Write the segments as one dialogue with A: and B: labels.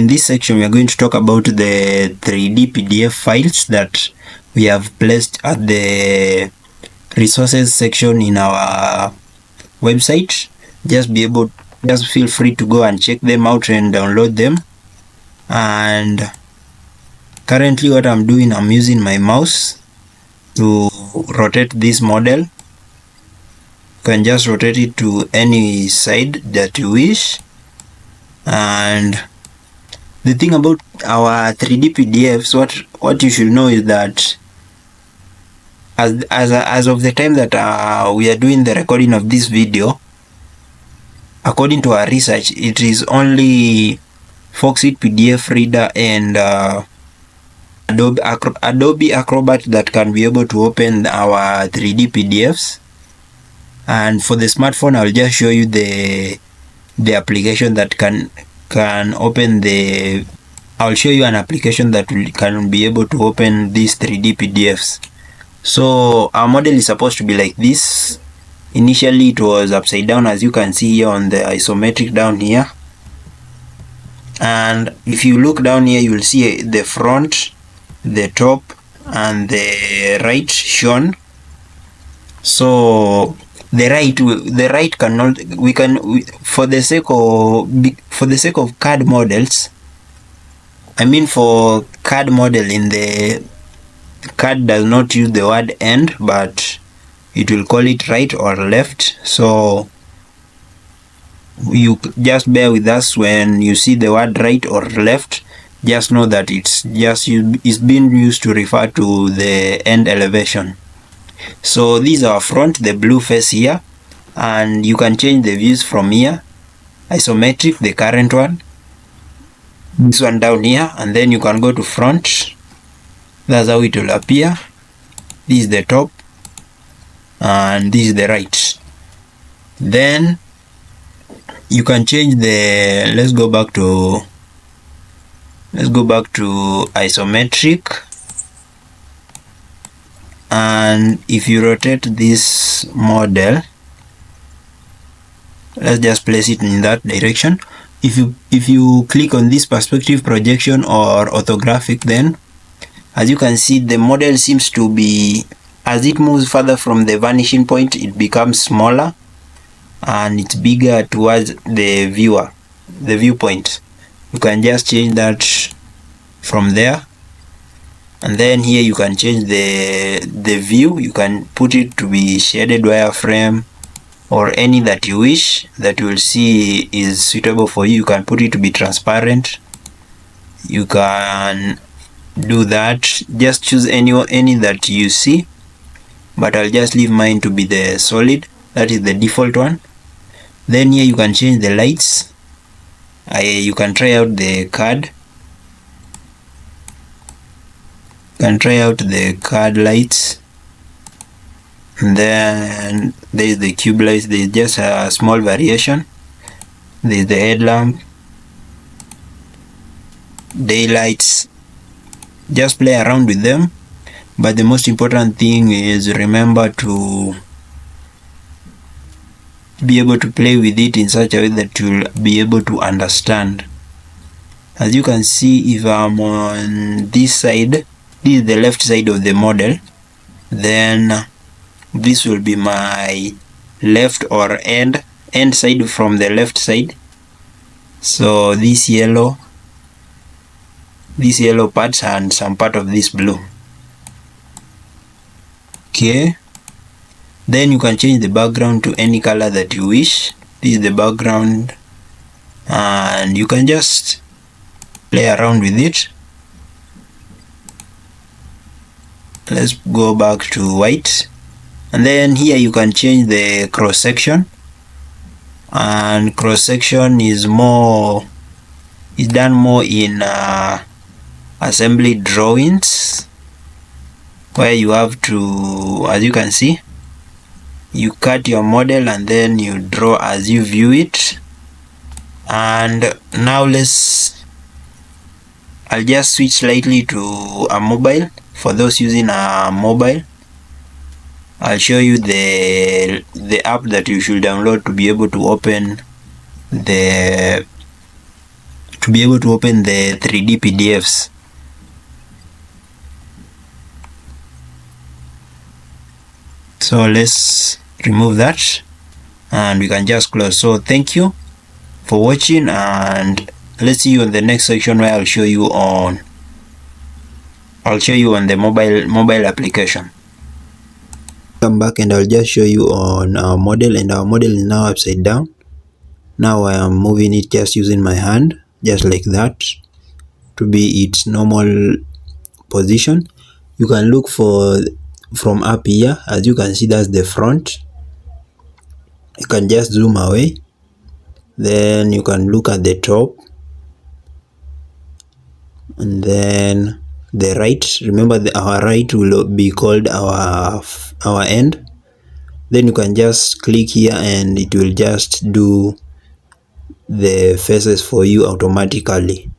A: In this section, we are going to talk about the 3D PDF files that we have placed at the resources section in our website. Just feel free to go and check them out and download them. And currently what I'm doing, I'm using my mouse to rotate this model. You can just rotate it to any side that you wish. And the thing about our 3D PDFs, what you should know is that as of the time that we are doing the recording of this video, according to our research, it is only Foxit PDF Reader and Adobe Acrobat that can be able to open our 3D PDFs. And for the smartphone, I'll just show you the application that can open the. I'll show you an application that can be able to open these 3D PDFs. So our model is supposed to be like this. Initially it was upside down, as you can see here on the isometric down here. And if you look down here, you will see the front, the top, and the right shown. So the right cannot, for the sake of CAD models, I mean for CAD model, in the CAD does not use the word end, but it will call it right or left. So you just bear with us when you see the word right or left. Just know that it's being used to refer to the end elevation. So these are front, the blue face here, and you can change the views from here. Isometric, the current one, this one down here, and then you can go to front. That's how it will appear. This is the top and this is the right. Then you can change the, let's go back to isometric. And if you rotate this model, let's just place it in that direction. If you click on this perspective projection or orthographic, then as you can see, the model seems to be, as it moves further from the vanishing point, it becomes smaller and it's bigger towards the viewpoint. You can just change that from there. And then here you can change the view. You can put it to be shaded wireframe or any that you wish that you will see is suitable for you. You can put it to be transparent. You can do that. Just choose any that you see, but I'll just leave mine to be the solid. That is the default one. Then here you can change the lights. You can try out the CAD. You can try out the CAD lights. And then there is the cube lights. There is just a small variation. There is the headlamp, daylights. Just play around with them, but the most important thing is remember to be able to play with it in such a way that you'll be able to understand. As you can see, if I'm on this side, this is the left side of the model, then this will be my left or end side from the left side. So this yellow parts and some part of this blue. Okay, then you can change the background to any color that you wish. This is the background, and you can just play around with it. Let's go back to white, and then here you can change the cross section, and cross section is done more in assembly drawings, where you have to, as you can see, you cut your model and then you draw as you view it. And now I'll just switch slightly to a mobile. For those using a mobile, I'll show you the app that you should download to be able to open the to be able to open the 3D PDFs. So let's remove that and we can just close. So thank you for watching, and let's see you in the next section where I'll show you on the mobile application. Come back and I'll just show you on our model, and our model is now upside down. Now I am moving it just using my hand, just like that, to be its normal position. You can look from up here. As you can see, that's the front. You can just zoom away, then you can look at the top, and then the right. Remember, our right will be called our end. Then you can just click here and it will just do the faces for you automatically.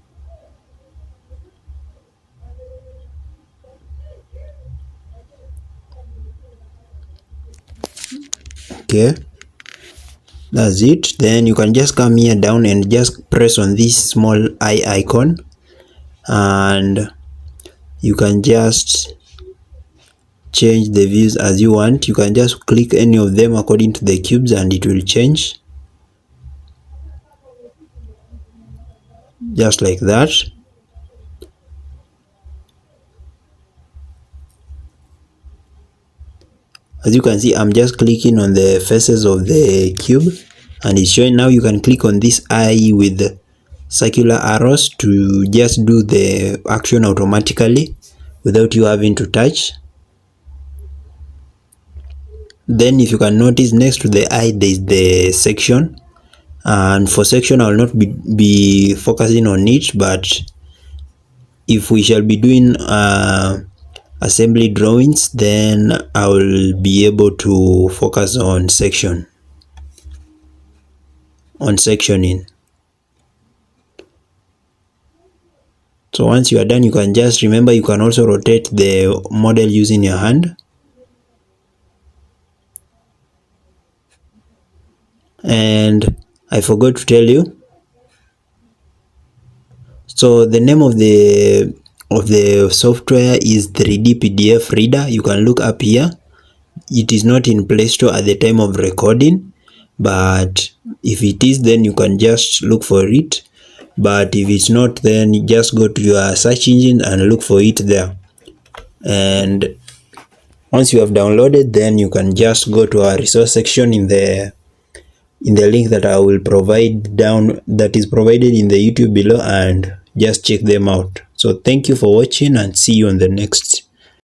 A: Okay, that's it. Then you can just come here down and just press on this small eye icon, and you can just change the views as you want. You can just click any of them according to the cubes and it will change, just like that. As you can see, I'm just clicking on the faces of the cube and it's showing. Now you can click on this eye with circular arrows to just do the action automatically without you having to touch. Then if you can notice, next to the eye there is the section, and for section I will not be focusing on it, but if we shall be doing assembly drawings, then I will be able to focus on sectioning. So once you are done, you can just remember you can also rotate the model using your hand. And I forgot to tell you, so the name of the software is 3D PDF Reader. You can look up here. It is not in Play Store at the time of recording, but if it is, then you can just look for it. But if it's not, then you just go to your search engine and look for it there. And once you have downloaded, then you can just go to our resource section in the link that I will provide down, that is provided in the YouTube below, and just check them out. So thank you for watching and see you on the next